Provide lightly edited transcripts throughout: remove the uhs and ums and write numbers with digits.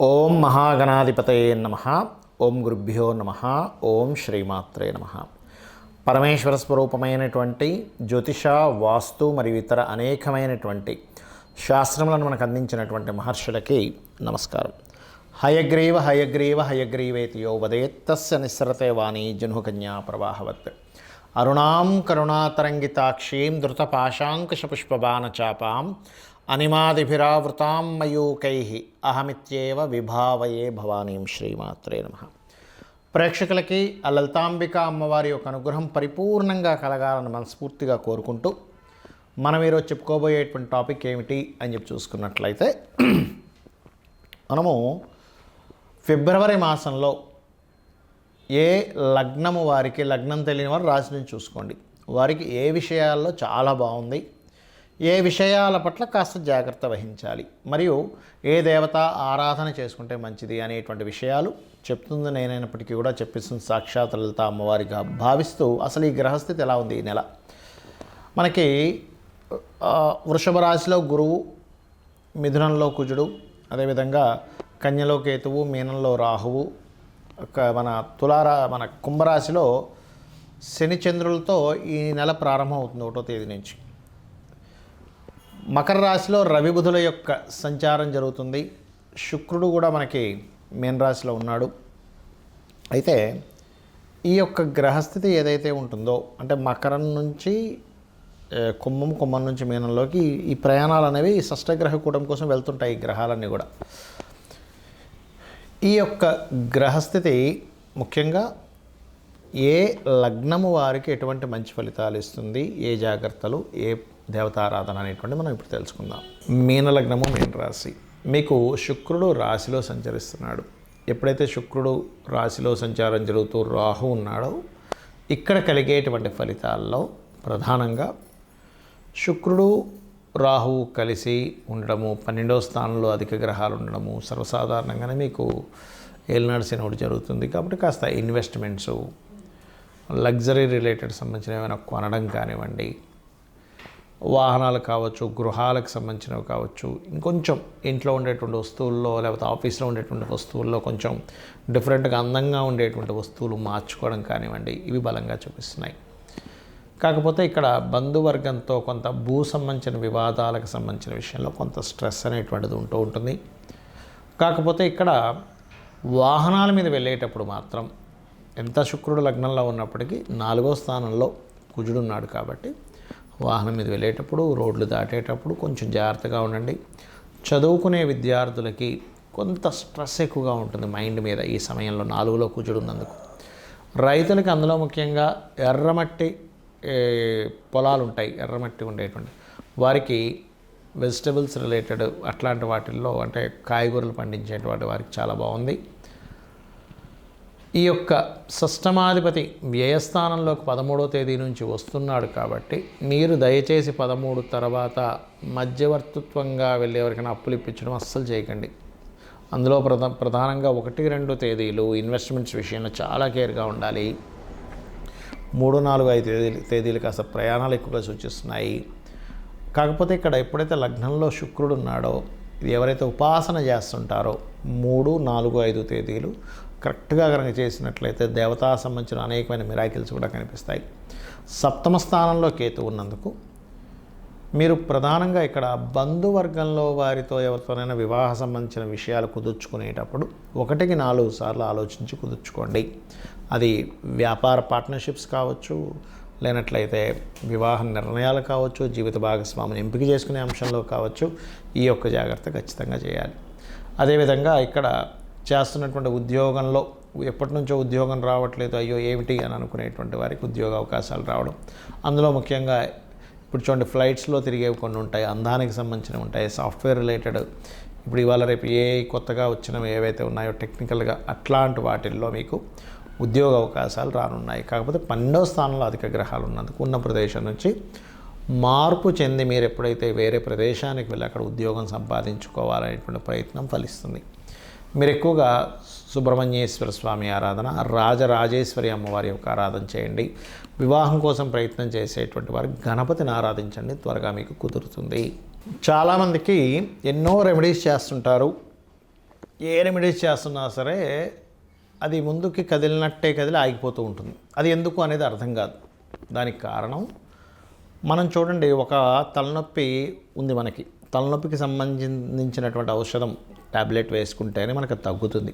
ఓం మహాగణాధిపతయే నమః. ఓం గురుభ్యో నమః. ఓం శ్రీమాత్రే నమః. పరమేశ్వర స్వరూపమైనటువంటి జ్యోతిష, వాస్తు మరియు ఇతర అనేకమైనటువంటి శాస్త్రములను మనకు అందించినటువంటి మహర్షులకి నమస్కారం. హయగ్రీవ హయగ్రీవ హయగ్రీవేతి యో వదేత్ తస్య నిస్సరతే వాణి జహ్నుకన్యా ప్రవాహవత్. అరుణాం కరుణాతరంగితాక్షీం ధృతపాశాంకుశపుష్పబాణచాపాం అనిమాదిభిరావృతాం మయూకైః అహమిత్యేవ విభావయే భవానీం. శ్రీమాత్రే నమః. ప్రేక్షకులకి ఆ లలితాంబిక అమ్మవారి యొక్క అనుగ్రహం పరిపూర్ణంగా కలగాలని మనస్ఫూర్తిగా కోరుకుంటూ మనం ఈరోజు చెప్పుకోబోయేటువంటి టాపిక్ ఏమిటి అని చెప్పి చూసుకున్నట్లయితే, మనము ఫిబ్రవరి మాసంలో ఏ లగ్నము వారికి, లగ్నం తెలియని వారు రాశి నుంచి చూసుకోండి, వారికి ఏ విషయాల్లో చాలా బాగుంది, ఏ విషయాల పట్ల కాస్త జాగ్రత్త వహించాలి, మరియు ఏ దేవత ఆరాధన చేసుకుంటే మంచిది అనేటువంటి విషయాలు చెప్తుంది నేనైనప్పటికీ కూడా చెప్పిస్తుంది సాక్షాత్ లలిత అమ్మవారిగా భావిస్తూ, అసలు ఈ గ్రహస్థితి ఎలా ఉంది ఈ నెల. మనకి వృషభ రాశిలో గురువు, మిథునంలో కుజుడు, అదేవిధంగా కన్యలో కేతువు, మీనంలో రాహువు, మన కుంభరాశిలో శని చంద్రులతో ఈ నెల ప్రారంభం అవుతుంది 1వ తేదీ నుంచి. మకర రాశిలో రవి బుధుల యొక్క సంచారం జరుగుతుంది. శుక్రుడు కూడా మనకి మీనరాశిలో ఉన్నాడు. అయితే ఈ యొక్క గ్రహస్థితి ఏదైతే ఉంటుందో, అంటే మకరం నుంచి కుంభం నుంచి మీనంలోకి ఈ ప్రయాణాలు అనేవి షష్టగ్రహ కూటం కోసం వెళ్తుంటాయి ఈ గ్రహాలన్నీ కూడా. ఈ యొక్క గ్రహస్థితి ముఖ్యంగా ఏ లగ్నము వారికి ఎటువంటి మంచి ఫలితాలు ఇస్తుంది, ఏ జాగ్రత్తలు, ఏ దేవతారాధన అనేటువంటి మనం ఇప్పుడు తెలుసుకుందాం. మీన లగ్నము, మీన రాశి. మీకు శుక్రుడు రాశిలో సంచరిస్తున్నాడు. ఎప్పుడైతే శుక్రుడు రాశిలో సంచారం జరుగుతూ రాహు ఉన్నాడో, ఇక్కడ కలిగేటువంటి ఫలితాల్లో ప్రధానంగా శుక్రుడు రాహువు కలిసి ఉండడము, 12వ స్థానంలో అధిక గ్రహాలు ఉండడము సర్వసాధారణంగానే మీకు ఏలినాడు శనుడు జరుగుతుంది. కాబట్టి కాస్త ఇన్వెస్ట్మెంట్స్, లగ్జరీ రిలేటెడ్ సంబంధించిన ఏమైనా కొనడం కానివ్వండి, వాహనాలు కావచ్చు, గృహాలకు సంబంధించినవి కావచ్చు, ఇంకొంచెం ఇంట్లో ఉండేటువంటి వస్తువుల్లో లేకపోతే ఆఫీస్లో ఉండేటువంటి వస్తువుల్లో కొంచెం డిఫరెంట్గా అందంగా ఉండేటువంటి వస్తువులు మార్చుకోవడం కానివ్వండి, ఇవి బలంగా చూపిస్తున్నాయి. కాకపోతే ఇక్కడ బంధువర్గంతో కొంత భూ సంబంధించిన వివాదాలకు సంబంధించిన విషయంలో కొంత స్ట్రెస్ అనేటువంటిది ఉంటూ ఉంటుంది. కాకపోతే ఇక్కడ వాహనాల మీద వెళ్ళేటప్పుడు మాత్రం ఎంత శుక్రుడు లగ్నంలో ఉన్నప్పటికీ 4వ స్థానంలో కుజుడు ఉన్నాడు. కాబట్టి వాహనం మీద వెళ్ళేటప్పుడు, రోడ్లు దాటేటప్పుడు కొంచెం జాగ్రత్తగా ఉండండి. చదువుకునే విద్యార్థులకి కొంత స్ట్రెస్ ఎక్కువగా ఉంటుంది మైండ్ మీద ఈ సమయంలో 4లో కుజుడు ఉన్నందుకు. రైతులకి అందులో ముఖ్యంగా ఎర్రమట్టి పొలాలు ఉంటాయి, ఎర్రమట్టి ఉండేటువంటి వారికి వెజిటబుల్స్ రిలేటెడ్ అట్లాంటి వాటిల్లో, అంటే కాయగూరలు పండించేటువంటి వారికి చాలా బాగుంది. ఈ యొక్క షష్టమాధిపతి వ్యయస్థానంలోకి 13వ తేదీ నుంచి వస్తున్నాడు. కాబట్టి మీరు దయచేసి 13 తర్వాత మధ్యవర్తిత్వంగా వెళ్ళే ఎవరికైనా అప్పులు ఇప్పించడం అస్సలు చేయకండి. అందులో ప్రధానంగా 1, 2 తేదీలు ఇన్వెస్ట్మెంట్స్ విషయంలో చాలా కేర్గా ఉండాలి. 3, 4, 5 తేదీలు కాస్త ప్రయాణాలు ఎక్కువగా సూచిస్తున్నాయి. కాకపోతే ఇక్కడ ఎప్పుడైతే లగ్నంలో శుక్రుడు ఉన్నాడో, ఇది ఎవరైతే ఉపాసన చేస్తుంటారో 3, 4, 5 తేదీలు కరెక్ట్గా కనుక చేసినట్లయితే దేవతా సంబంధించిన అనేకమైన మిరాకిల్స్ కూడా కనిపిస్తాయి. 7వ స్థానంలో కేతు ఉన్నందుకు మీరు ప్రధానంగా ఇక్కడ బంధువర్గంలో వారితో ఎవరితోనైనా వివాహ సంబంధించిన విషయాలు కుదుర్చుకునేటప్పుడు 1కి 4 సార్లు ఆలోచించి కుదుర్చుకోండి. అది వ్యాపార పార్ట్నర్షిప్స్ కావచ్చు, లేనట్లయితే వివాహ నిర్ణయాలు కావచ్చు, జీవిత భాగస్వామిని ఎంపిక చేసుకునే అంశంలో కావచ్చు, ఈ యొక్క జాగ్రత్త ఖచ్చితంగా చేయాలి. అదేవిధంగా ఇక్కడ చేస్తున్నటువంటి ఉద్యోగంలో ఎప్పటి నుంచో ఉద్యోగం రావట్లేదు, అయ్యో ఏమిటి అని అనుకునేటువంటి వారికి ఉద్యోగ అవకాశాలు రావడం, అందులో ముఖ్యంగా ఇప్పుడు చూడండి ఫ్లైట్స్లో తిరిగేవి కొన్ని ఉంటాయి, అందానికి సంబంధించినవి ఉంటాయి, సాఫ్ట్వేర్ రిలేటెడ్, ఇప్పుడు ఇవాళ రేపు కొత్తగా వచ్చినవి ఏవైతే ఉన్నాయో టెక్నికల్గా, అట్లాంటి వాటిల్లో మీకు ఉద్యోగ అవకాశాలు రానున్నాయి. కాకపోతే 12వ స్థానంలో అధిక గ్రహాలు ఉన్నందుకు ఉన్న ప్రదేశం నుంచి మార్పు చెంది మీరు ఎప్పుడైతే వేరే ప్రదేశానికి వెళ్ళి అక్కడ ఉద్యోగం సంపాదించుకోవాలనేటువంటి ప్రయత్నం ఫలిస్తుంది. మీరు ఎక్కువగా సుబ్రహ్మణ్యేశ్వర స్వామి ఆరాధన, రాజరాజేశ్వరి అమ్మవారి యొక్క ఆరాధన చేయండి. వివాహం కోసం ప్రయత్నం చేసేటువంటి వారు గణపతిని ఆరాధించండి, త్వరగా మీకు కుదురుతుంది. చాలామందికి ఎన్నో రెమెడీస్ చేస్తుంటారు, ఏ రెమెడీస్ చేస్తున్నా సరే అది ముందుకి కదిలినట్టే కదిలి ఆగిపోతూ ఉంటుంది. అది ఎందుకు అనేది అర్థం కాదు. దానికి కారణం మనం చూడండి, ఒక తలనొప్పి ఉంది మనకి. తలనొప్పికి సంబంధించినటువంటి ఔషధం ట్యాబ్లెట్ వేసుకుంటేనే మనకు తగ్గుతుంది.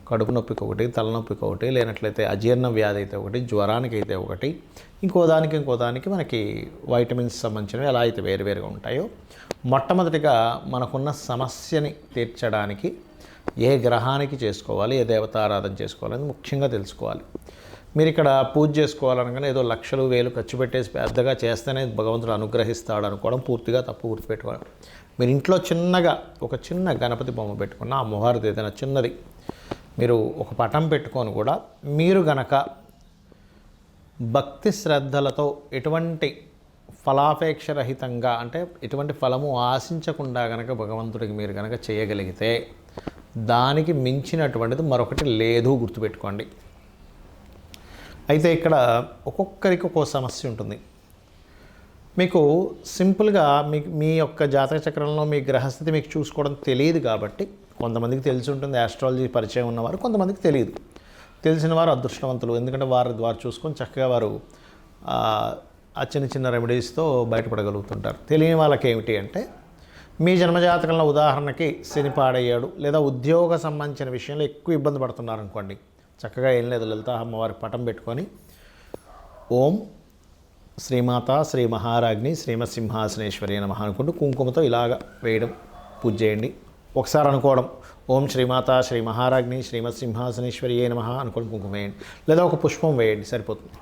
కడుపు నొప్పికి ఒకటి, తలనొప్పికి ఒకటి, లేనట్లయితే అజీర్ణ వ్యాధి అయితే ఒకటి, జ్వరానికి అయితే ఒకటి, ఇంకో దానికి మనకి వైటమిన్స్ సంబంధించినవి ఎలా అయితే వేరువేరుగా ఉంటాయో, మొట్టమొదటిగా మనకున్న సమస్యని తీర్చడానికి ఏ గ్రహానికి చేసుకోవాలి, ఏ దేవతారాధన చేసుకోవాలని ముఖ్యంగా తెలుసుకోవాలి. మీరు ఇక్కడ పూజ చేసుకోవాలనగానే ఏదో లక్షలు వేలు ఖర్చు పెట్టేసి పెద్దగా చేస్తేనే భగవంతుడు అనుగ్రహిస్తాడు అనుకోవడం పూర్తిగా తప్పు. గుర్తుపెట్టుకోవాలి. మీరు ఇంట్లో చిన్నగా ఒక చిన్న గణపతి బొమ్మ పెట్టుకున్న, అమ్మవారిది ఏదైనా చిన్నది మీరు ఒక పటం పెట్టుకొని కూడా మీరు గనక భక్తి శ్రద్ధలతో ఎటువంటి ఫలాపేక్షరహితంగా, అంటే ఎటువంటి ఫలము ఆశించకుండా గనక భగవంతుడికి మీరు గనక చేయగలిగితే దానికి మించినటువంటిది మరొకటి లేదు. గుర్తుపెట్టుకోండి. అయితే ఇక్కడ ఒక్కొక్కరికి ఒక్కో సమస్య ఉంటుంది. మీకు సింపుల్గా మీ యొక్క జాతక చక్రంలో మీ గ్రహస్థితి మీకు చూసుకోవడం తెలియదు కాబట్టి, కొంతమందికి తెలిసి ఉంటుంది ఆస్ట్రాలజీ పరిచయం ఉన్నవారు, కొంతమందికి తెలియదు. తెలిసిన వారు అదృష్టవంతులు, ఎందుకంటే వారు చూసుకొని చక్కగా వారు ఆ చిన్న చిన్న రెమెడీస్తో బయటపడగలుగుతుంటారు. తెలియని వాళ్ళకి ఏమిటి అంటే, మీ జన్మజాతకంలో ఉదాహరణకి శని పాడయ్యాడు, లేదా ఉద్యోగ సంబంధించిన విషయంలో ఎక్కువ ఇబ్బంది పడుతున్నారు అనుకోండి, చక్కగా ఏం లేదు, లలిత అమ్మవారికి పటం పెట్టుకొని ఓం శ్రీమాత శ్రీ మహారాజ్ని శ్రీమత్సింహాసనేశ్వరి నమః అనుకుంటూ కుంకుమతో ఇలాగ వేయడం, పూజ చేయండి. ఒకసారి అనుకోవడం ఓం శ్రీమాత శ్రీ మహారాజ్ని శ్రీమత్సింహాసనేశ్వరి నమః అనుకోండి, కుంకుమ వేయండి, లేదా ఒక పుష్పం వేయండి, సరిపోతుంది.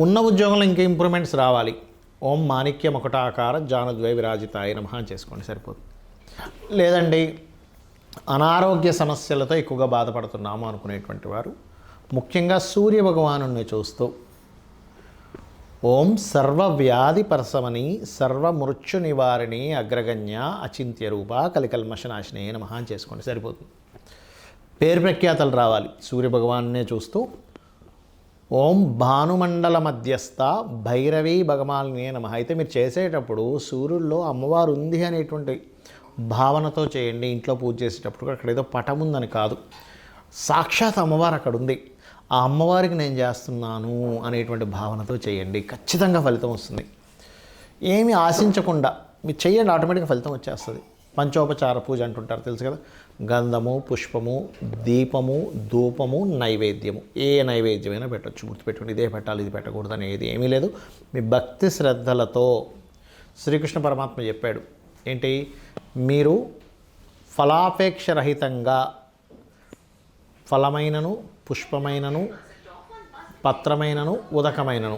ఉన్న ఉద్యోగంలో ఇంకా ఇంప్రూవ్మెంట్స్ రావాలి, ఓం మాణిక్య ముకుటాకార జానుద్వయ విరాజితాయ నమః చేసుకోండి, సరిపోతుంది. లేదండి అనారోగ్య సమస్యలతో ఎక్కువగా బాధపడుతున్నాము అనుకునేటువంటి వారు ముఖ్యంగా సూర్య భగవానుని చూస్తూ ఓం సర్వవ్యాధి పరసమని సర్వమృత్యు నివారిణి అగ్రగణ్య అచింత్య రూప కలికల్మషనాశినే నమః చేసుకోండి, సరిపోతుంది. పేరు ప్రఖ్యాతలు రావాలి, సూర్య భగవాన్నే చూస్తూ ఓం భానుమండల మధ్యస్థ భైరవీ భగమాలినే నమః. అయితే మీరు చేసేటప్పుడు సూర్యుల్లో అమ్మవారు ఉంది అనేటువంటి భావనతో చేయండి. ఇంట్లో పూజ చేసేటప్పుడు అక్కడ ఏదో పటం ఉందని కాదు, సాక్షాత్ అమ్మవారు అక్కడ ఉంది, ఆ అమ్మవారికి నేను చేస్తున్నాను అనేటువంటి భావనతో చేయండి, ఖచ్చితంగా ఫలితం వస్తుంది. ఏమీ ఆశించకుండా మీరు చేయండి, ఆటోమేటిక్గా ఫలితం వచ్చేస్తుంది. పంచోపచార పూజ అంటుంటారు, తెలుసు కదా, గంధము, పుష్పము, దీపము, ధూపము, నైవేద్యము, ఏ నైవేద్యమైనా పెట్టచ్చు. గుర్తుపెట్టుకుని ఇదే పెట్టాలి ఇది పెట్టకూడదు అనేది ఏమీ లేదు. మీ భక్తి శ్రద్ధలతో శ్రీకృష్ణ పరమాత్మ చెప్పాడు ఏంటి, మీరు ఫలాపేక్షరహితంగా ఫలమైనను, పుష్పమైనను, పత్రమైనను, ఉదకమైనను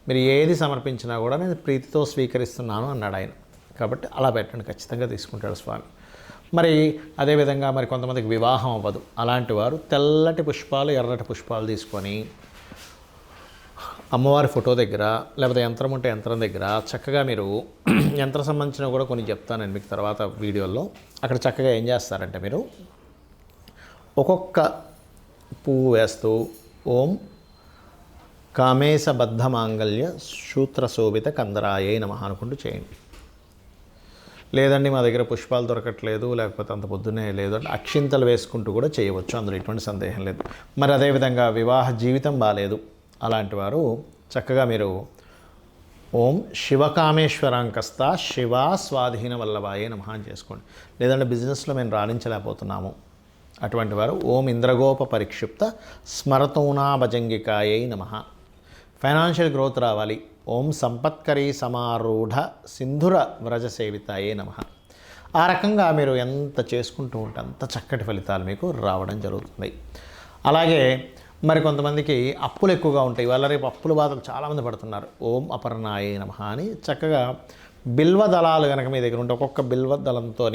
మీరు ఏది సమర్పించినా కూడా నేను ప్రీతితో స్వీకరిస్తున్నాను అన్నాడు ఆయన. కాబట్టి అలా పెట్టండి, ఖచ్చితంగా తీసుకుంటాడు స్వామి. మరి అదేవిధంగా మరి కొంతమందికి వివాహం అవ్వదు, అలాంటి వారు తెల్లటి పుష్పాలు, ఎర్రటి పుష్పాలు తీసుకొని అమ్మవారి ఫోటో దగ్గర, లేకపోతే యంత్రం ఉంటే యంత్రం దగ్గర చక్కగా మీరు యంత్రం సంబంధించిన కూడా కొన్ని చెప్తాను నేను మీకు తర్వాత వీడియోలో. అక్కడ చక్కగా ఏం చేస్తారంటే మీరు ఒక్కొక్క పువ్వు వేస్తూ ఓం కామేశబద్ధ మాంగళ్య సూత్రశోభిత కందరాయే నమః అనుకుంటూ చేయండి. లేదండి మా దగ్గర పుష్పాలు దొరకట్లేదు, లేకపోతే అంత పొద్దున్నే లేదు అంటే అక్షింతలు వేసుకుంటూ కూడా చేయవచ్చు, అందులో ఎటువంటి సందేహం లేదు. మరి అదేవిధంగా వివాహ జీవితం బాగాలేదు, అలాంటి వారు చక్కగా మీరు ఓం శివకామేశ్వరాంకస్త శివా స్వాధీన వల్లభాయే నమః చేసుకోండి. లేదంటే బిజినెస్లో మేము రాణించలేకపోతున్నాము, అటువంటి వారు ఓం ఇంద్రగోప పరిక్షిప్త స్మరతూనా భజంగికాయై నమః. ఫైనాన్షియల్ గ్రోత్ రావాలి, ఓం సంపత్కరీ సమారూఢ సింధుర వ్రజ సేవితాయే నమః. ఆ రకంగా మీరు ఎంత చేసుకుంటూ ఉంటే అంత చక్కటి ఫలితాలు మీకు రావడం జరుగుతుంది. అలాగే మరి కొంతమందికి అప్పులు ఎక్కువగా ఉంటాయి, వాళ్ళ రేపు అప్పుల బాధలు చాలామంది పడుతున్నారు. ఓం అపర్ణాయే నమః అని చక్కగా బిల్వ దళాలు కనుక మీ దగ్గర ఉంటే ఒక్కొక్క బిల్వ దళంతో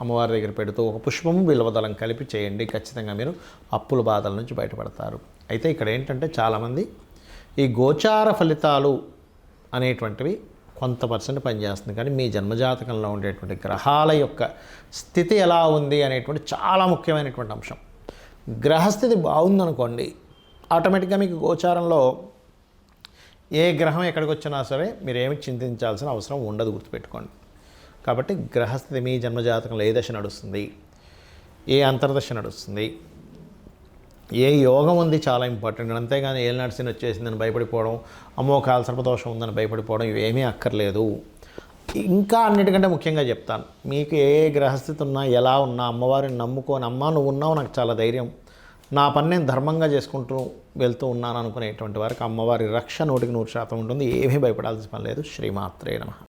అమ్మవారి దగ్గర పెడుతూ ఒక పుష్పము బిల్వదళం కలిపి చేయండి, ఖచ్చితంగా మీరు అప్పుల బాధల నుంచి బయటపడతారు. అయితే ఇక్కడ ఏంటంటే చాలామంది ఈ గోచార ఫలితాలు అనేటువంటివి కొంత పర్సెంట్ పనిచేస్తుంది, కానీ మీ జన్మజాతకంలో ఉండేటువంటి గ్రహాల యొక్క స్థితి ఎలా ఉంది అనేటువంటి చాలా ముఖ్యమైనటువంటి అంశం. గ్రహస్థితి బాగుందనుకోండి, ఆటోమేటిక్గా మీకు గోచారంలో ఏ గ్రహం ఎక్కడికి వచ్చినా సరే మీరు ఏమి చింతించాల్సిన అవసరం ఉండదు, గుర్తుపెట్టుకోండి. కాబట్టి గ్రహస్థితి మీ జన్మజాతకంలో ఏ దశ నడుస్తుంది, ఏ అంతర్దశ నడుస్తుంది, ఏ యోగం ఉంది చాలా ఇంపార్టెంట్. అంతేగాని ఏలినాటి శని వచ్చేసిందని భయపడిపోవడం, అమ్మో కాలసర్పదోషం ఉందని భయపడిపోవడం ఇవేమీ అక్కర్లేదు. ఇంకా అన్నిటికంటే ముఖ్యంగా చెప్తాను, మీకు ఏ గ్రహస్థితి ఉన్నా ఎలా ఉన్నా అమ్మవారిని నమ్ముకొని అమ్మ నువ్వు ఉన్నావు నాకు చాలా ధైర్యం, నా పని నేను ధర్మంగా చేసుకుంటూ వెళ్తూ ఉన్నాను అనుకునేటువంటి వారికి అమ్మవారి రక్ష 100% ఉంటుంది. ఏమీ భయపడాల్సిన పని లేదు. శ్రీమాత్రే నమః.